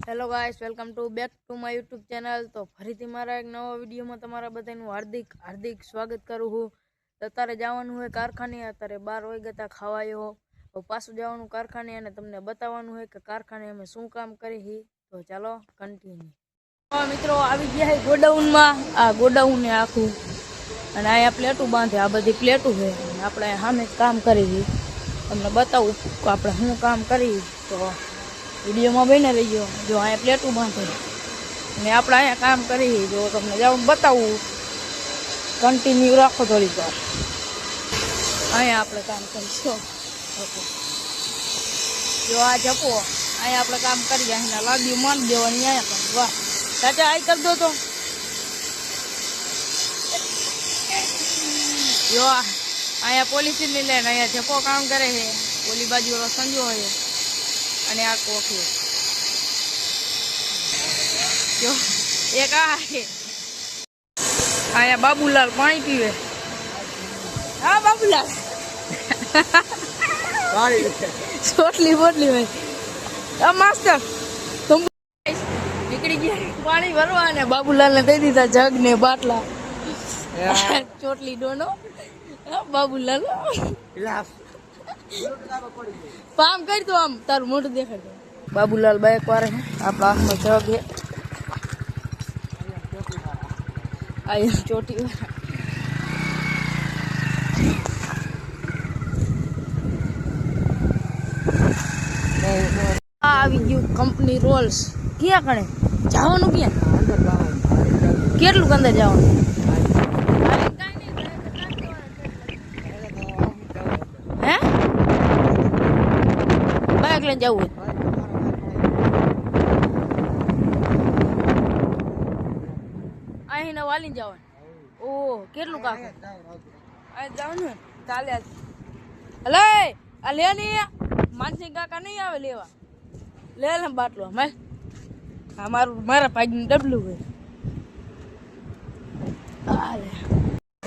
Hello guys, welcome to back to my YouTube channel. તો ફરીથી મારા એક નવા વિડીયોમાં તમારા બધાનું હાર્દિક સ્વાગત કરું છું। તો અત્યારે જવાનું હોય કારખાને। અત્યારે 12 વાગ્યા તા ખાવાયો તો પાછું જવાનું કારખાને અને તમને બતાવવાનું હોય કે કારખાને અમે શું કામ કરી। તો ચાલો કન્ટિન્યુ। મિત્રો આવી ગયા છે ગોડાઉનમાં। આ ગોડાઉન ને આખું અને અહીંયા પ્લેટો બાંધે। આ બધી પ્લેટો છે આપણે સામે કામ કરી। તમને બતાવું કે આપણે શું કામ કરી। તો वीडियो में बने रही जो अँ प्लेटू बांधे ने अपने अँ काम करी। जो तमने जाओ बताऊँ कंटीन्यू राखो थोड़ी बार। अँ आप काम कर जो आ जपो अँ आप काम करिए। अँ लाड्यू मान दो अँ वाह चाचा आई कर दो। तो जो अँ पोलिस लेने अँ जपो काम करे है। ओली बाजू वालो संजो है અને આ કોફી જો એક આ છે। આયા બાબુલાલ પાણી પીવે। હા બાબુલાલ પાણી ચોટલી બોટલી ભાઈ આ માસ્ટર तुम નીકળી ગયા પાણી ભરવા અને બાબુલાલ ને દઈ દીધા જગ ને બાટલા। ચોટલી ડોનો બાબુલાલ ગ્લાસ पाम कर दो हम तार मोट देखा दो। बाबूलाल बाइक वाले हैं आप लाख में जग है। आई चोटी આવી ગયું કંપની રોલ્સ। ક્યાં કણે જવાનું? ક્યાં કેટલું અંદર જવાનું? હે બાઇક લઈને જવું અહીં વાલીને જવાનું? ઓહ કેટલું કાકા અહીં જવાનું ને ચાલે। હલે આ લે નહીં માનસિંહ કાકા નહીં આવે લેવા। લે લે બાટલો મેં આ મારા ભાઈનું ડબલું હોય।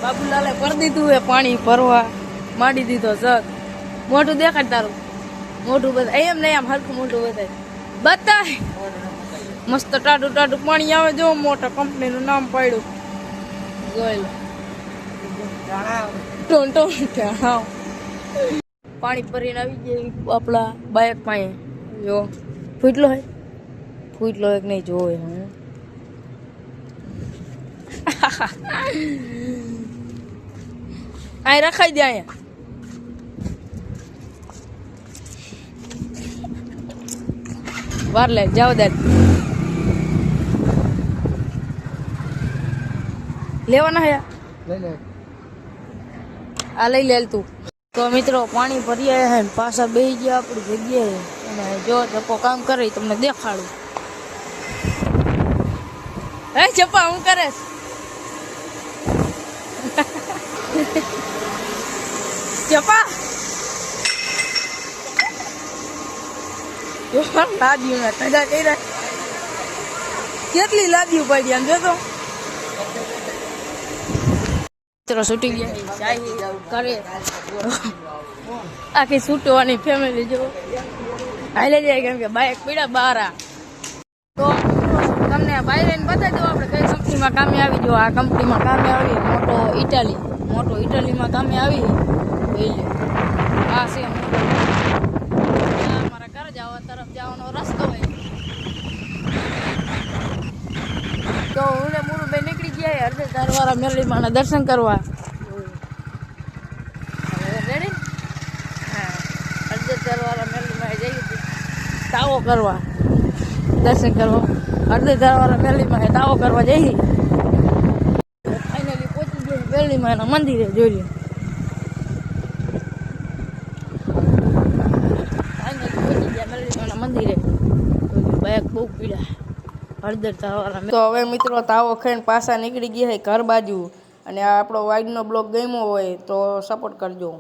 બાબુલાલે કરી દીધું હે પાણી ભરવા માંડી દીધો જગ। મોઢું દેખાડ તારું મોઢું બતાય એમ નહીં આમ હરખું મોઢું બતાય બતાય મસ્ત ટાઢું ટાઢું પાણી આવે। જો મોટા કંપનીનું નામ પાડ્યું જોઈ લો ટોન્ટો પાણી ભરીને આવી જાય આપણા બાઇક પાસે। જો ફૂટલો હોય ફૂટલો એક નહીં જોવે હું અહીં રખાઈ દે। અહીંયા વાર લે જાઓ દે લેવાના હે આ લઈ લે તું। તો મિત્રો પાણી ભરી આવ્યા હે પાછા બેસી ગયા આપણી જગ્યાએ અને જો જપો કામ કરે તમને દેખાડું। હે જપા હું કરે જપા લાદ્યું ને ટગા કર્યા કેટલી લાદ્યું પડી આમ જોતો મિત્રો છૂટી ગયા જાય કરે આખી છૂટવાની ફેમિલી જો હાલે જાય કેમ કે બાઇક પીડા બારા। તો તમને બાઈક લઈને બતાવી દો આપણે કઈ કંપનીમાં કામે આવી। જો આ કંપનીમાં કામે આવી મોટો ઇટાલીમાં કામે આવી। આ છે અમારા ઘર જવા તરફ જવાનો રસ્તો હોય। તો હું ને મોરું ભાઈ નીકળી ગયા હરદેદાર વાળા મેલીમાં દર્શન કરવા। રેડી હા હરદેદાર વાળા મેલીમાં જઈએ તાવો કરવા દર્શન કરવા। હરદેદાર વાળા મેલીમાં તાવો કરવા જઈએ। ફાઇનલી પહોંચી ગયા મેલીમાં એના મંદિરે જોઈ લે। મંદિરે બાઇક બહુ પીડા હળદર તાવાળા। તો હવે મિત્રો તાવો ખાઈને પાછા નીકળી ગયા ઘર બાજુ। અને આ આપણો વાઇડનો બ્લોગ ગમ્યો હોય તો સપોર્ટ કરજો।